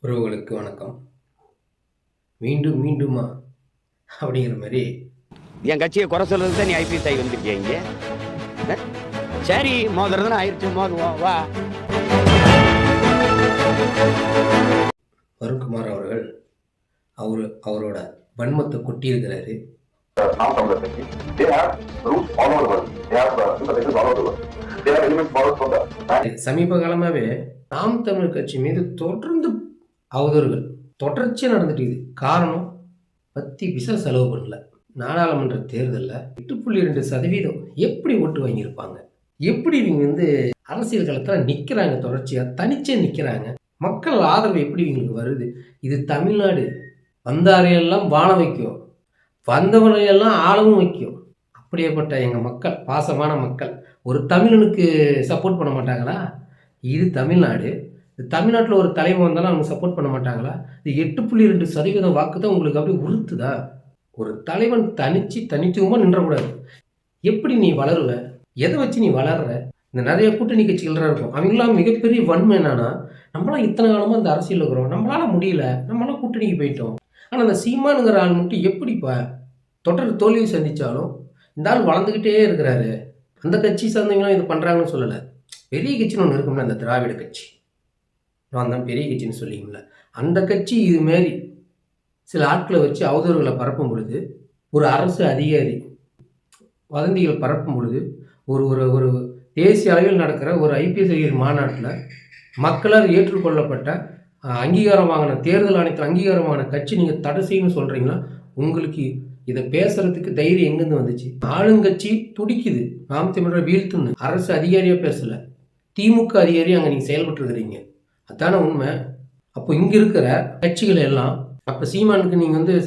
உறவுகளுக்கு வணக்கம். மீண்டும் மீண்டுமா அப்படிங்கிற மாதிரி என் கட்சியை குறை சொல்றது தான் நீ ஐபிஎஸ் ஆகி வந்திருக்கிய இங்க. சரி மோதுறதுன்னு ஆயிடுச்சு, மோதுவோம் வா. வருண்குமார் அவர்கள் அவரோட வன்மத்தை கொட்டியிருக்கிறாரு. சமீப காலமாவே நாம் தமிழர் கட்சி மீது தொடர்ந்து அவதூறுகள் தொடர்ச்சியாக நடந்துட்டு இருக்குது. காரணம், பத்தி பிசா செலவு பண்ணல. நாடாளுமன்ற தேர்தலில் 8.2% எப்படி ஓட்டு வாங்கியிருப்பாங்க? எப்படி இவங்க அரசியல் களத்தில் நிற்கிறாங்க, தொடர்ச்சியாக தனிச்சே நிற்கிறாங்க. மக்கள் ஆதரவு எப்படி இவங்களுக்கு வருது? இது தமிழ்நாடு. வந்தாரையெல்லாம் வாழ வைக்கும், வந்தவரையெல்லாம் ஆளவும் வைக்கும். அப்படியேப்பட்ட எங்கள் மக்கள், பாசமான மக்கள், ஒரு தமிழனுக்கு சப்போர்ட் பண்ண மாட்டாங்களா? இது தமிழ்நாடு. தமிழ்நாட்டில் ஒரு தலைவன் வந்தாலும் அவங்க சப்போர்ட் பண்ண மாட்டாங்களா? இது 8.2% வாக்கு தான் உங்களுக்கு அப்படியே உறுத்துதா? ஒரு தலைவன் தனித்துவமாக நின்றக்கூடாது. எப்படி நீ வளருவ? எதை வச்சு நீ வளர்ற? இந்த நிறைய கூட்டணி கட்சிகள்லாம் இருக்கும். அவங்களாம் மிகப்பெரிய வன்மை என்னன்னா, நம்மளாம் இத்தனை காலமாக இந்த அரசியல் இருக்கிறோம், நம்மளால முடியல, நம்மளாம் கூட்டணிக்கு போயிட்டோம். ஆனால் அந்த சீமானுங்கிற ஆள் மட்டும் எப்படிப்பா தொடர் தோல்வியை சந்தித்தாலும் இந்த ஆள் வளர்ந்துக்கிட்டே இருக்கிறாரு. அந்த கட்சி சார்ந்தவங்களும் இது பண்ணுறாங்கன்னு சொல்லலை. பெரிய கட்சின்னு ஒன்று இருக்கும்ல, அந்த திராவிட கட்சி, நான் தான் பெரிய கட்சின்னு சொல்லிங்கள, அந்த கட்சி இதுமாரி சில ஆட்களை வச்சு அவதூறுகளை பரப்பும் பொழுது, ஒரு அரசு அதிகாரி வதந்திகள் பரப்பும் பொழுது, ஒரு ஒரு ஒரு தேசிய அளவில் நடக்கிற ஒரு ஐபிஎஸ் அதிகாரி மாநாட்டில் மக்களால் ஏற்றுக்கொள்ளப்பட்ட அங்கீகாரம் வாங்கின தேர்தல் ஆணையத்தில் அங்கீகாரம் வாங்கின கட்சி நீங்கள் தடை செய்யணும்னு சொல்கிறீங்களா? உங்களுக்கு இதை பேசுறதுக்கு தைரியம் எங்கேருந்து வந்துச்சு? ஆளுங்கட்சி துடிக்குது நாம் தமிழர் வீழ்த்துன்னு. அரசு அதிகாரியாக பேசலை, திமுக அதிகாரியாக அங்கே நீங்கள் செயல்பட்டு இருக்கிறீங்க. அதான உண்மை. அப்போ இங்கே இருக்கிற கட்சிகள் எல்லாம் அப்போ சீமானுக்கு நீங்கள்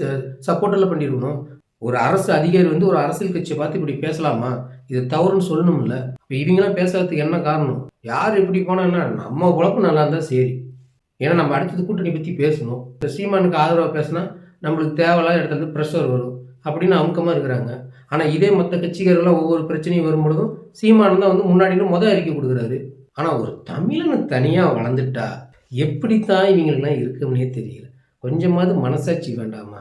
சப்போர்ட்டெல்லாம் பண்ணியிருக்கணும். ஒரு அரசு அதிகாரி ஒரு அரசியல் கட்சியை பார்த்து இப்படி பேசலாமா? இது தவறுன்னு சொல்லணும்ல. இப்போ இவங்களாம் பேசுறதுக்கு என்ன காரணம்? யார் எப்படி போனான்னா நம்ம உழப்பு நல்லா இருந்தால் சரி. ஏன்னா நம்ம அடுத்தது கூட்டணி பற்றி பேசணும். இப்போ சீமானுக்கு ஆதரவாக பேசினா நம்மளுக்கு தேவையில்லாத இடத்துல ப்ரெஷர் வரும் அப்படின்னு அமுக்கமாக இருக்கிறாங்க. ஆனால் இதே மற்ற கட்சிகள்லாம் ஒவ்வொரு பிரச்சனையும் வரும்பொழுதும் சீமானு தான் முன்னாடின்னு அறிக்கை கொடுக்குறாரு. ஆனால் ஒரு தமிழனு தனியாக வளர்ந்துட்டா எப்படித்தான் இவங்களுக்குலாம் இருக்குன்னே தெரியல. கொஞ்சமாவது மனசாட்சி வேண்டாமா?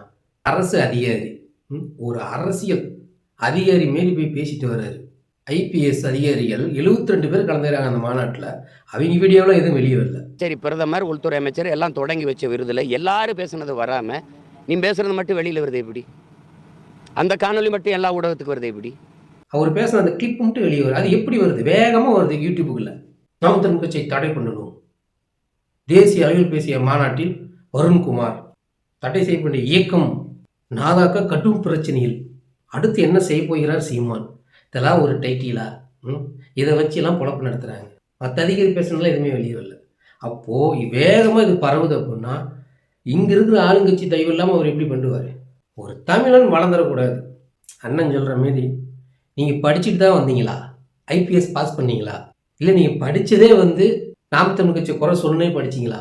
அரசு அதிகாரி, ஒரு அரசியல் அதிகாரி மாரி போய் பேசிட்டு வர்றாரு. ஐபிஎஸ் அதிகாரிகள் 72 பேர் கலந்துக்கிறாங்க அந்த மாநாட்டில். அவங்க வீடியோவில் எதுவும் வெளியே வரல. சரி, பிரதமர், உள்துறை அமைச்சர் எல்லாம் தொடங்கி வச்ச விருதுல எல்லாரும் பேசுனது வராமல் நீ பேசுறது மட்டும் வெளியில் வருது எப்படி? அந்த காணொலி மட்டும் எல்லா ஊடகத்துக்கு வருது எப்படி? அவர் பேசுன அந்த கிளிப் மட்டும் வெளியே வருது. அது எப்படி வருது? வேகமாக வருது யூடியூபுக்குள்ள. நாம் தமிழர் கட்சியை தடை பண்ணணும், தேசிய அளவில் பேசிய மாநாட்டில் வருண்குமார் தடை செய்யப்பட்ட இயக்கம் நாதாக்க கடும் பிரச்சனையில் அடுத்து என்ன செய்ய போகிறார் சீமான். இதெல்லாம் ஒரு டைட்டிலா? இதை வச்சுலாம் பொழப்பு நடத்துகிறாங்க. மற்ற அதிகாரி பேசுனதுலாம் எதுவுமே வெளியே வரல. அப்போது வேகமாக இது பரவுது அப்படின்னா இங்கே இருக்கிற ஆளுங்கட்சி தயவு இல்லாமல் அவர் எப்படி பண்ணுவார்? ஒரு தமிழன் வளர்ந்துடக்கூடாது. அண்ணன் சொல்கிற மாரி நீங்கள் படிச்சுட்டு தான் வந்தீங்களா? ஐபிஎஸ் பாஸ் பண்ணீங்களா? இல்லை நீங்கள் படித்ததே நாம் தமிழ் கட்சி குறை சொல்லனே படிச்சிங்களா?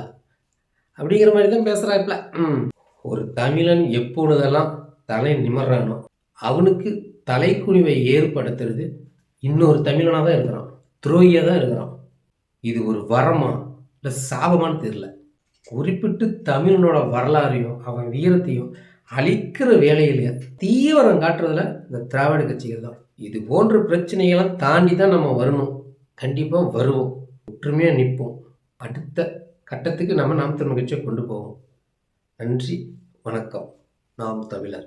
அப்படிங்கிற மாதிரி தான் பேசுகிறாப்புல. ஒரு தமிழன் எப்பொழுதெல்லாம் தலை நிமர்றானோ அவனுக்கு தலைக்குனிவை ஏற்படுத்துறது இன்னொரு தமிழனாக தான் இருக்கிறான், துரோகியாக தான் இருக்கிறான். இது ஒரு வரமா இல்லை சாபமானு தெரியல. குறிப்பிட்டு தமிழனோட வரலாறையும் அவன் வீரத்தையும் அழிக்கிற வேலையில தீவிரம் காட்டுறதுல இந்த திராவிட கட்சிகள் தான். இது போன்ற பிரச்சனைகளை தாண்டி தான் நம்ம வரணும். கண்டிப்பாக வருவோம், ஒற்றுமையாக நிற்போம். அடுத்த கட்டத்துக்கு நாம் தமிழர் கட்சியை கொண்டு போவோம். நன்றி, வணக்கம். நாம் தமிழர்.